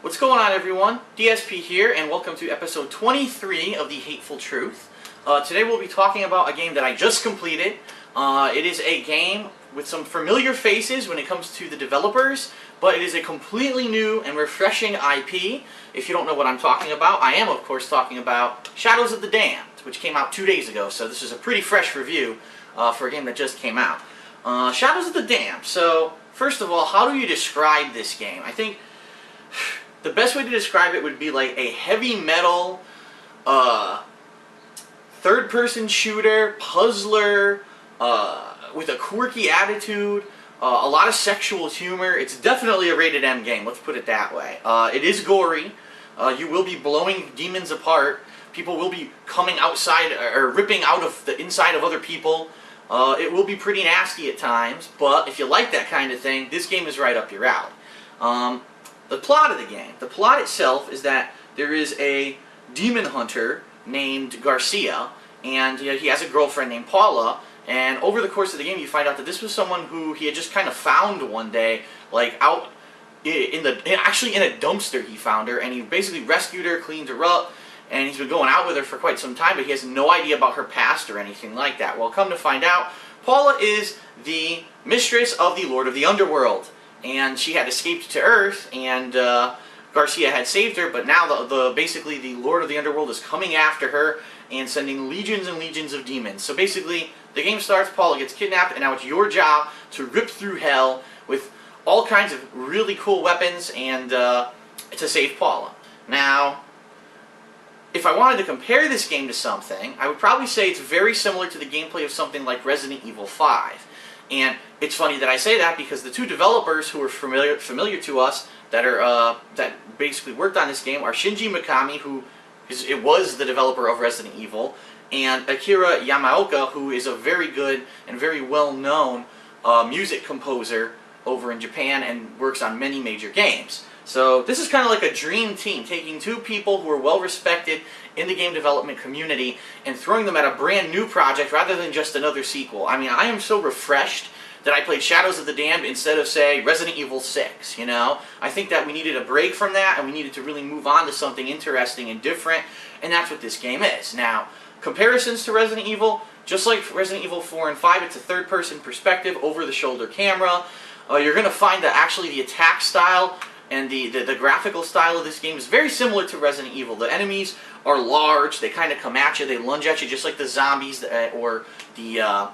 What's going on, everyone? DSP here, and welcome to episode 23 of the Hateful Truth. Today we'll be talking about a game that I just completed. It is a game with some familiar faces when it comes to the developers, but it is a completely new and refreshing IP. If you don't know what I'm talking about, I am, of course, talking about Shadows of the Damned, which came out 2 days ago, so this is a pretty fresh review for a game that just came out. Shadows of the Damned. So, first of all, how do you describe this game? I think the best way to describe it would be like a heavy metal, third-person shooter, puzzler, with a quirky attitude, a lot of sexual humor. It's definitely a rated M game, let's put it that way. It is gory. You will be blowing demons apart. People will be coming outside, or ripping out of the inside of other people. It will be pretty nasty at times, but if you like that kind of thing, this game is right up your alley. The plot of the game. The plot itself is that there is a demon hunter named Garcia, and he has a girlfriend named Paula, and over the course of the game you find out that this was someone who he had just kind of found one day, like out actually in a dumpster he found her, and he basically rescued her, cleaned her up, and he's been going out with her for quite some time, but he has no idea about her past or anything like that. Well, come to find out, Paula is the mistress of the Lord of the Underworld. And she had escaped to Earth, and Garcia had saved her, but now basically the Lord of the Underworld is coming after her and sending legions and legions of demons. So basically, the game starts, Paula gets kidnapped, and now it's your job to rip through hell with all kinds of really cool weapons and to save Paula. Now, if I wanted to compare this game to something, I would probably say it's very similar to the gameplay of something like Resident Evil 5. And it's funny that I say that because the two developers who are familiar to us that basically worked on this game are Shinji Mikami, who was the developer of Resident Evil, and Akira Yamaoka, who is a very good and very well-known music composer over in Japan and works on many major games. So this is kind of like a dream team, taking two people who are well-respected in the game development community and throwing them at a brand new project rather than just another sequel. I mean, I am so refreshed that I played Shadows of the Damned instead of, say, Resident Evil 6, you know? I think that we needed a break from that, and we needed to really move on to something interesting and different, and that's what this game is. Now, comparisons to Resident Evil, just like Resident Evil 4 and 5, it's a third-person perspective, over-the-shoulder camera. You're going to find that actually the attack style and the graphical style of this game is very similar to Resident Evil. The enemies are large, they kind of come at you, they lunge at you just like the zombies or the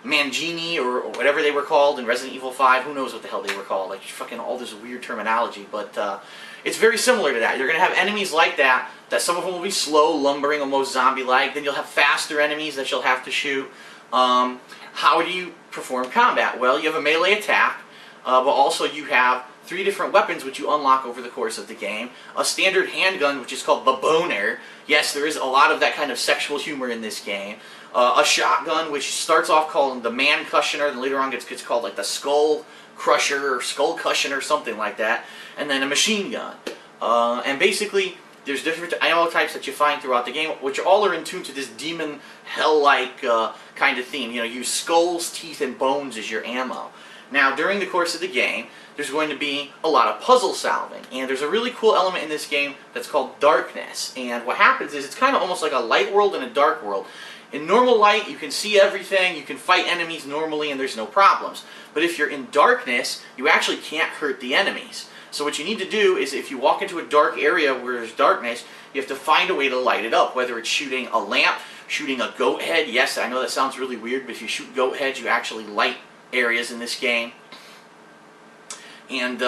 Mangini or whatever they were called in Resident Evil 5. Who knows what the hell they were called, like fucking all this weird terminology, but it's very similar to that. You're going to have enemies like that some of them will be slow, lumbering, almost zombie-like. Then you'll have faster enemies that you'll have to shoot. How do you perform combat? Well, you have a melee attack, but also you have 3 different weapons which you unlock over the course of the game. A standard handgun, which is called the Boner. Yes, there is a lot of that kind of sexual humor in this game. A shotgun, which starts off called the Man Cushioner, and later on gets called like the Skull Crusher or Skull Cushion or something like that. And then a machine gun. And basically, there's different ammo types that you find throughout the game, which all are in tune to this demon hell-like kind of theme. You know, use skulls, teeth, and bones as your ammo. Now, during the course of the game, there's going to be a lot of puzzle solving, and there's a really cool element in this game that's called darkness. And what happens is it's kind of almost like a light world and a dark world. In normal light, you can see everything, you can fight enemies normally, and there's no problems. But if you're in darkness, you actually can't hurt the enemies. So what you need to do is, if you walk into a dark area where there's darkness, you have to find a way to light it up, whether it's shooting a lamp, shooting a goat head. Yes, I know that sounds really weird, but if you shoot goat heads, you actually light areas in this game. And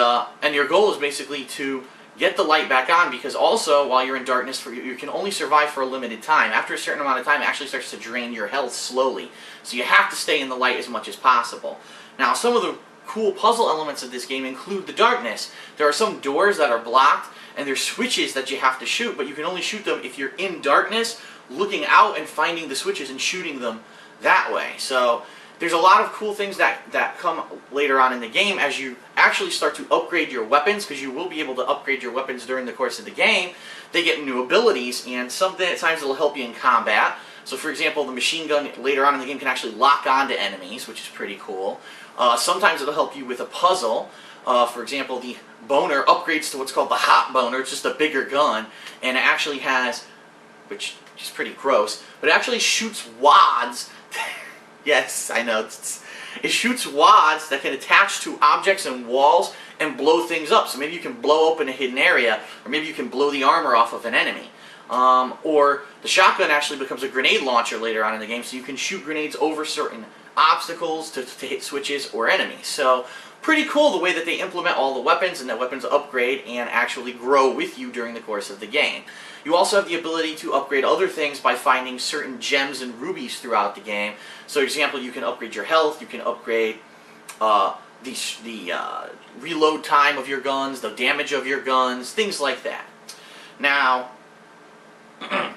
your goal is basically to get the light back on, because also, while you're in darkness, you can only survive for a limited time. After a certain amount of time, it actually starts to drain your health slowly. So you have to stay in the light as much as possible. Now, some of the cool puzzle elements of this game include the darkness. There are some doors that are blocked, and there's switches that you have to shoot, but you can only shoot them if you're in darkness, looking out and finding the switches and shooting them that way. So there's a lot of cool things that come later on in the game as you actually start to upgrade your weapons, because you will be able to upgrade your weapons during the course of the game. They get new abilities, and sometimes it'll help you in combat. So for example, the machine gun later on in the game can actually lock onto enemies, which is pretty cool. Sometimes it'll help you with a puzzle. For example, the boner upgrades to what's called the hot boner. It's just a bigger gun, and it actually has, which is pretty gross, but it actually shoots wads. Yes, I know. It shoots wads that can attach to objects and walls and blow things up. So maybe you can blow open a hidden area, or maybe you can blow the armor off of an enemy. Or the shotgun actually becomes a grenade launcher later on in the game, so you can shoot grenades over certain obstacles to hit switches or enemies. So pretty cool the way that they implement all the weapons, and that weapons upgrade and actually grow with you during the course of the game. You also have the ability to upgrade other things by finding certain gems and rubies throughout the game. So, for example, you can upgrade your health, you can upgrade the reload time of your guns, the damage of your guns, things like that. Now, I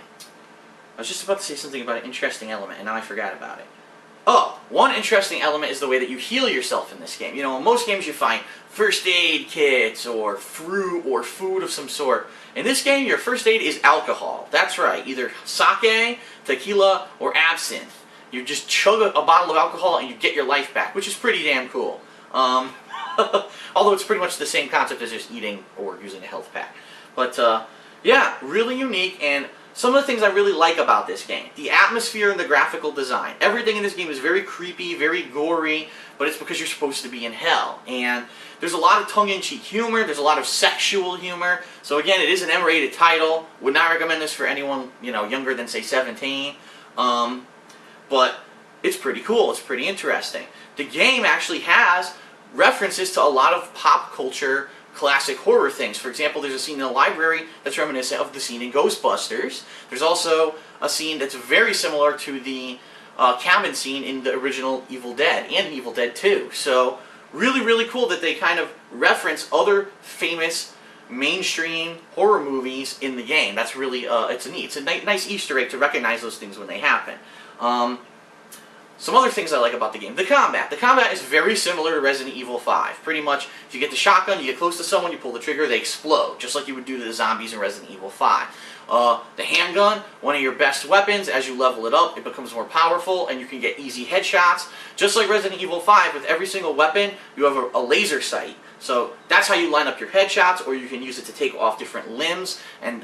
was just about to say something about an interesting element, and now I forgot about it. Oh, one interesting element is the way that you heal yourself in this game. You know, in most games you find first aid kits or fruit or food of some sort. In this game, your first aid is alcohol. That's right, either sake, tequila, or absinthe. You just chug a bottle of alcohol and you get your life back, which is pretty damn cool. Although it's pretty much the same concept as just eating or using a health pack. But yeah, really unique, and some of the things I really like about this game. The atmosphere and the graphical design. Everything in this game is very creepy, very gory, but it's because you're supposed to be in hell. And there's a lot of tongue-in-cheek humor, there's a lot of sexual humor. So again, it is an M-rated title. Would not recommend this for anyone, you know, younger than, say, 17. But it's pretty cool, it's pretty interesting. The game actually has references to a lot of pop culture classic horror things. For example, there's a scene in the library that's reminiscent of the scene in Ghostbusters. There's also a scene that's very similar to the cabin scene in the original Evil Dead and in Evil Dead 2. So really, really cool that they kind of reference other famous mainstream horror movies in the game. That's really, it's neat. It's a nice Easter egg to recognize those things when they happen. Some other things I like about the game. The combat. The combat is very similar to Resident Evil 5. Pretty much, if you get the shotgun, you get close to someone, you pull the trigger, they explode. Just like you would do to the zombies in Resident Evil 5. The handgun, one of your best weapons. As you level it up, it becomes more powerful, and you can get easy headshots. Just like Resident Evil 5, with every single weapon, you have a laser sight. So that's how you line up your headshots, or you can use it to take off different limbs and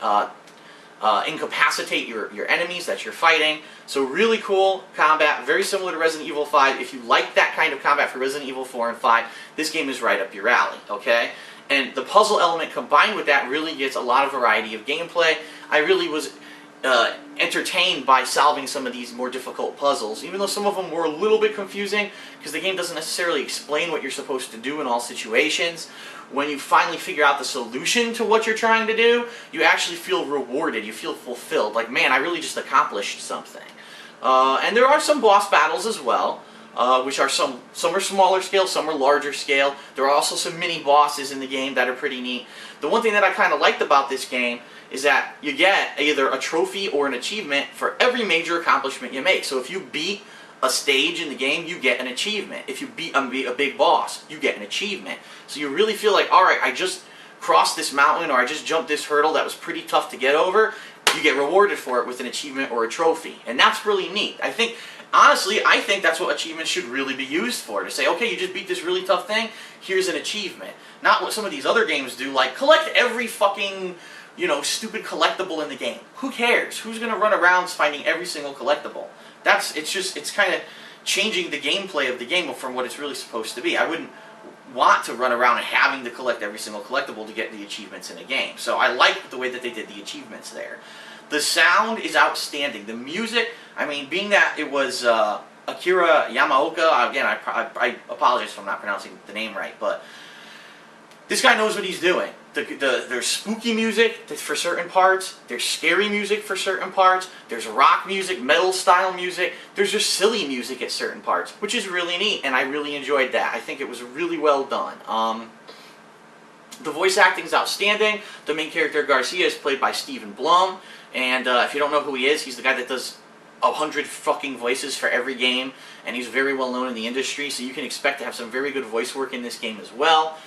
incapacitate your enemies that you're fighting. So really cool combat, very similar to Resident Evil 5. If you like that kind of combat for Resident Evil 4 and 5, this game is right up your alley, okay? And the puzzle element combined with that really gets a lot of variety of gameplay. I really was entertained by solving some of these more difficult puzzles, even though some of them were a little bit confusing, because the game doesn't necessarily explain what you're supposed to do in all situations. When you finally figure out the solution to what you're trying to do, you actually feel rewarded, you feel fulfilled, like, man, I really just accomplished something. And there are some boss battles as well, which are some are smaller scale, some are larger scale. There are also some mini bosses in the game that are pretty neat. The one thing that I kind of liked about this game is that you get either a trophy or an achievement for every major accomplishment you make. So if you beat a stage in the game, you get an achievement. If you beat a big boss, you get an achievement. So you really feel like, alright, I just crossed this mountain, or I just jumped this hurdle that was pretty tough to get over. You get rewarded for it with an achievement or a trophy. And that's really neat. I think, honestly, I think that's what achievements should really be used for. To say, okay, you just beat this really tough thing, here's an achievement. Not what some of these other games do, like collect every fucking, you know, stupid collectible in the game. Who cares? Who's going to run around finding every single collectible? It's kind of changing the gameplay of the game from what it's really supposed to be. I wouldn't want to run around and having to collect every single collectible to get the achievements in a game. So I like the way that they did the achievements there. The sound is outstanding. The music, I mean, being that it was Akira Yamaoka, again, I apologize if I'm not pronouncing the name right, but this guy knows what he's doing. There's spooky music for certain parts, there's scary music for certain parts, there's rock music, metal style music, there's just silly music at certain parts, which is really neat, and I really enjoyed that. I think it was really well done. The voice acting is outstanding. The main character, Garcia, is played by Stephen Blum, and if you don't know who he is, he's the guy that does 100 fucking voices for every game, and he's very well known in the industry, so you can expect to have some very good voice work in this game as well.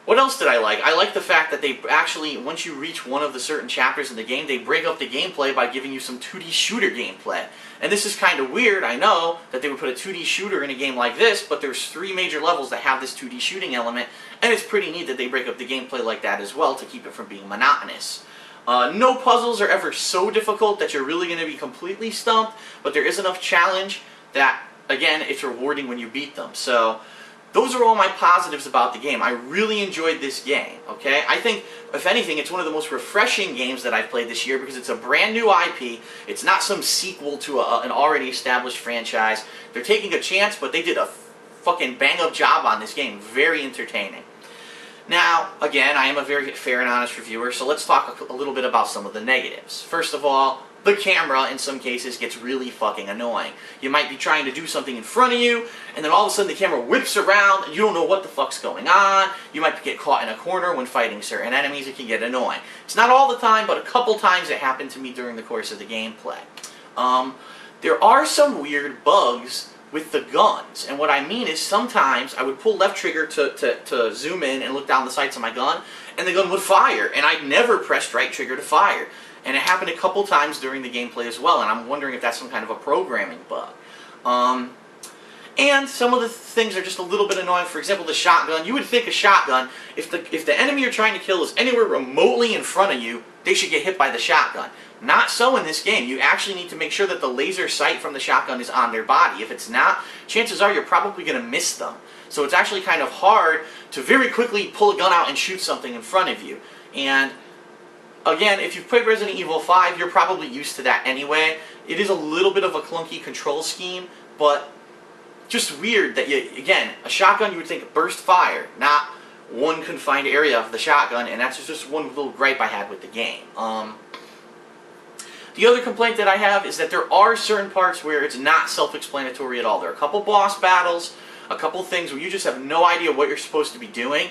What else did I like? I like the fact that they actually, once you reach one of the certain chapters in the game, they break up the gameplay by giving you some 2D shooter gameplay. And this is kind of weird, I know, that they would put a 2D shooter in a game like this, but there's 3 major levels that have this 2D shooting element, and it's pretty neat that they break up the gameplay like that as well to keep it from being monotonous. No puzzles are ever so difficult that you're really going to be completely stumped, but there is enough challenge that, again, it's rewarding when you beat them. So those are all my positives about the game. I really enjoyed this game, okay? I think, if anything, it's one of the most refreshing games that I've played this year because it's a brand new IP. It's not some sequel to an already established franchise. They're taking a chance, but they did a fucking bang-up job on this game. Very entertaining. Now, again, I am a very fair and honest reviewer, so let's talk a little bit about some of the negatives. First of all, the camera, in some cases, gets really fucking annoying. You might be trying to do something in front of you, and then all of a sudden the camera whips around, and you don't know what the fuck's going on. You might get caught in a corner when fighting certain enemies. It can get annoying. It's not all the time, but a couple times it happened to me during the course of the gameplay. There are some weird bugs with the guns, and what I mean is sometimes I would pull left trigger to zoom in and look down the sights of my gun, and the gun would fire, and I never pressed right trigger to fire. And it happened a couple times during the gameplay as well, and I'm wondering if that's some kind of a programming bug. And some of the things are just a little bit annoying. For example, the shotgun. You would think a shotgun, if the enemy you're trying to kill is anywhere remotely in front of you, they should get hit by the shotgun. Not so in this game. You actually need to make sure that the laser sight from the shotgun is on their body. If it's not, chances are you're probably going to miss them. So it's actually kind of hard to very quickly pull a gun out and shoot something in front of you. And again, if you've played Resident Evil 5, you're probably used to that anyway. It is a little bit of a clunky control scheme, but just weird that again, a shotgun you would think burst fire, not one confined area of the shotgun, and that's just one little gripe I had with the game. The other complaint that I have is that there are certain parts where it's not self-explanatory at all. There are a couple boss battles, a couple things where you just have no idea what you're supposed to be doing.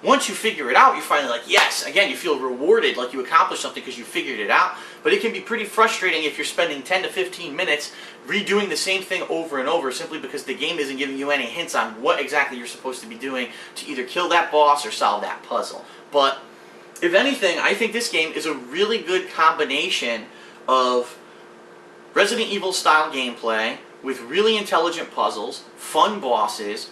Once you figure it out, you're finally like, yes, again, you feel rewarded, like you accomplished something because you figured it out. But it can be pretty frustrating if you're spending 10 to 15 minutes redoing the same thing over and over simply because the game isn't giving you any hints on what exactly you're supposed to be doing to either kill that boss or solve that puzzle. But if anything, I think this game is a really good combination of Resident Evil style gameplay with really intelligent puzzles, fun bosses,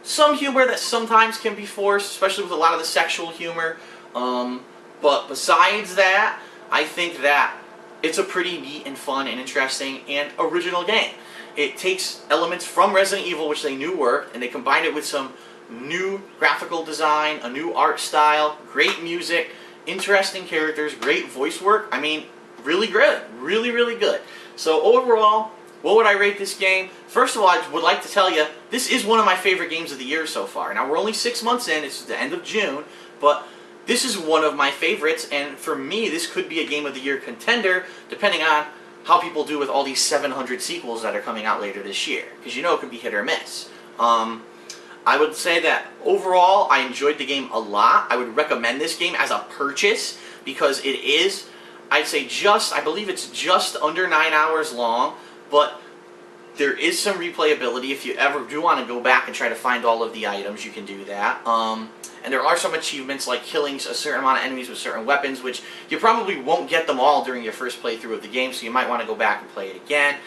some humor that sometimes can be forced, especially with a lot of the sexual humor. But besides that, I think that it's a pretty neat and fun and interesting and original game. It takes elements from Resident Evil, which they knew worked, and they combined it with some new graphical design, a new art style, great music, interesting characters, great voice work. I mean, really good. Really, really good. So overall, what would I rate this game? First of all, I would like to tell you, this is one of my favorite games of the year so far. Now, we're only 6 months in. It's the end of June. But this is one of my favorites. And for me, this could be a Game of the Year contender, depending on how people do with all these 700 sequels that are coming out later this year. Because you know it could be hit or miss. I would say that overall, I enjoyed the game a lot. I would recommend this game as a purchase because it is, I'd say I believe it's just under 9 hours long. But there is some replayability. If you ever do want to go back and try to find all of the items, you can do that. And there are some achievements like killing a certain amount of enemies with certain weapons, which you probably won't get them all during your first playthrough of the game, so you might want to go back and play it again.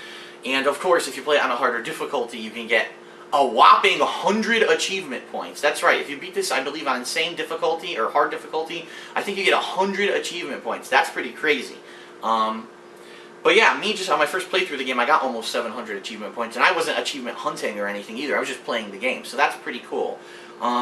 And of course, if you play it on a harder difficulty, you can get a whopping 100 achievement points. That's right. If you beat this, I believe, on insane difficulty or hard difficulty, I think you get 100 achievement points. That's pretty crazy. But yeah, me just on my first playthrough of the game, I got almost 700 achievement points, and I wasn't achievement hunting or anything either. I was just playing the game, so that's pretty cool.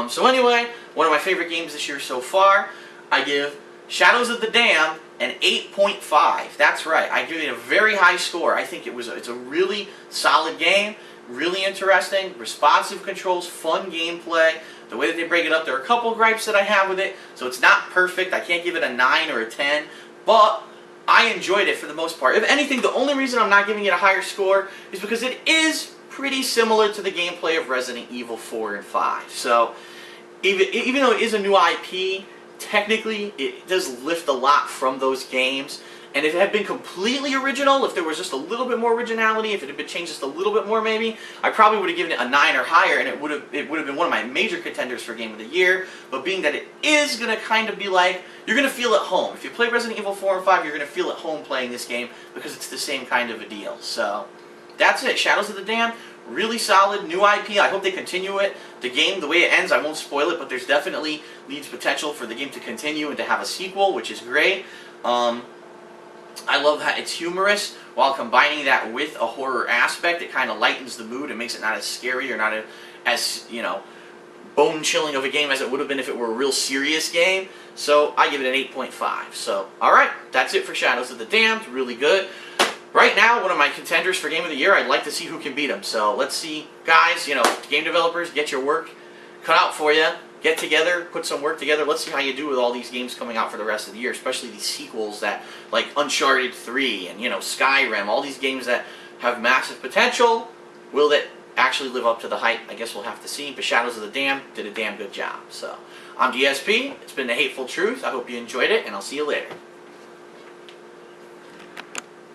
So anyway, one of my favorite games this year so far, I give Shadows of the Damned an 8.5. That's right, I give it a very high score. I think it's a really solid game, really interesting, responsive controls, fun gameplay. The way that they break it up, there are a couple gripes that I have with it, so it's not perfect. I can't give it a 9 or a 10, but I enjoyed it for the most part. If anything, the only reason I'm not giving it a higher score is because it is pretty similar to the gameplay of Resident Evil 4 and 5. So, even though it is a new IP, technically it does lift a lot from those games, And if it had been completely original, if there was just a little bit more originality, if it had been changed just a little bit more maybe, I probably would have given it a 9 or higher, and it would have been one of my major contenders for Game of the Year. But being that it is going to kind of be like, you're going to feel at home. If you play Resident Evil 4 and 5, you're going to feel at home playing this game because it's the same kind of a deal. So that's it. Shadows of the Damned, really solid, new IP. I hope they continue it. The game, the way it ends, I won't spoil it, but there's definitely leads potential for the game to continue and to have a sequel, which is great. I love how it's humorous while combining that with a horror aspect. It kind of lightens the mood and makes it not as scary or not as, you know, bone-chilling of a game as it would have been if it were a real serious game. So I give it an 8.5. So, alright, that's it for Shadows of the Damned. Really good. Right now, one of my contenders for Game of the Year, I'd like to see who can beat them. So let's see, guys, you know, game developers, get your work cut out for you. Get together, put some work together. Let's see how you do with all these games coming out for the rest of the year, especially these sequels that, like Uncharted 3 and, you know, Skyrim, all these games that have massive potential. Will that actually live up to the hype? I guess we'll have to see. But Shadows of the Damned did a damn good job. So, I'm DSP. It's been The Hateful Truth. I hope you enjoyed it, and I'll see you later.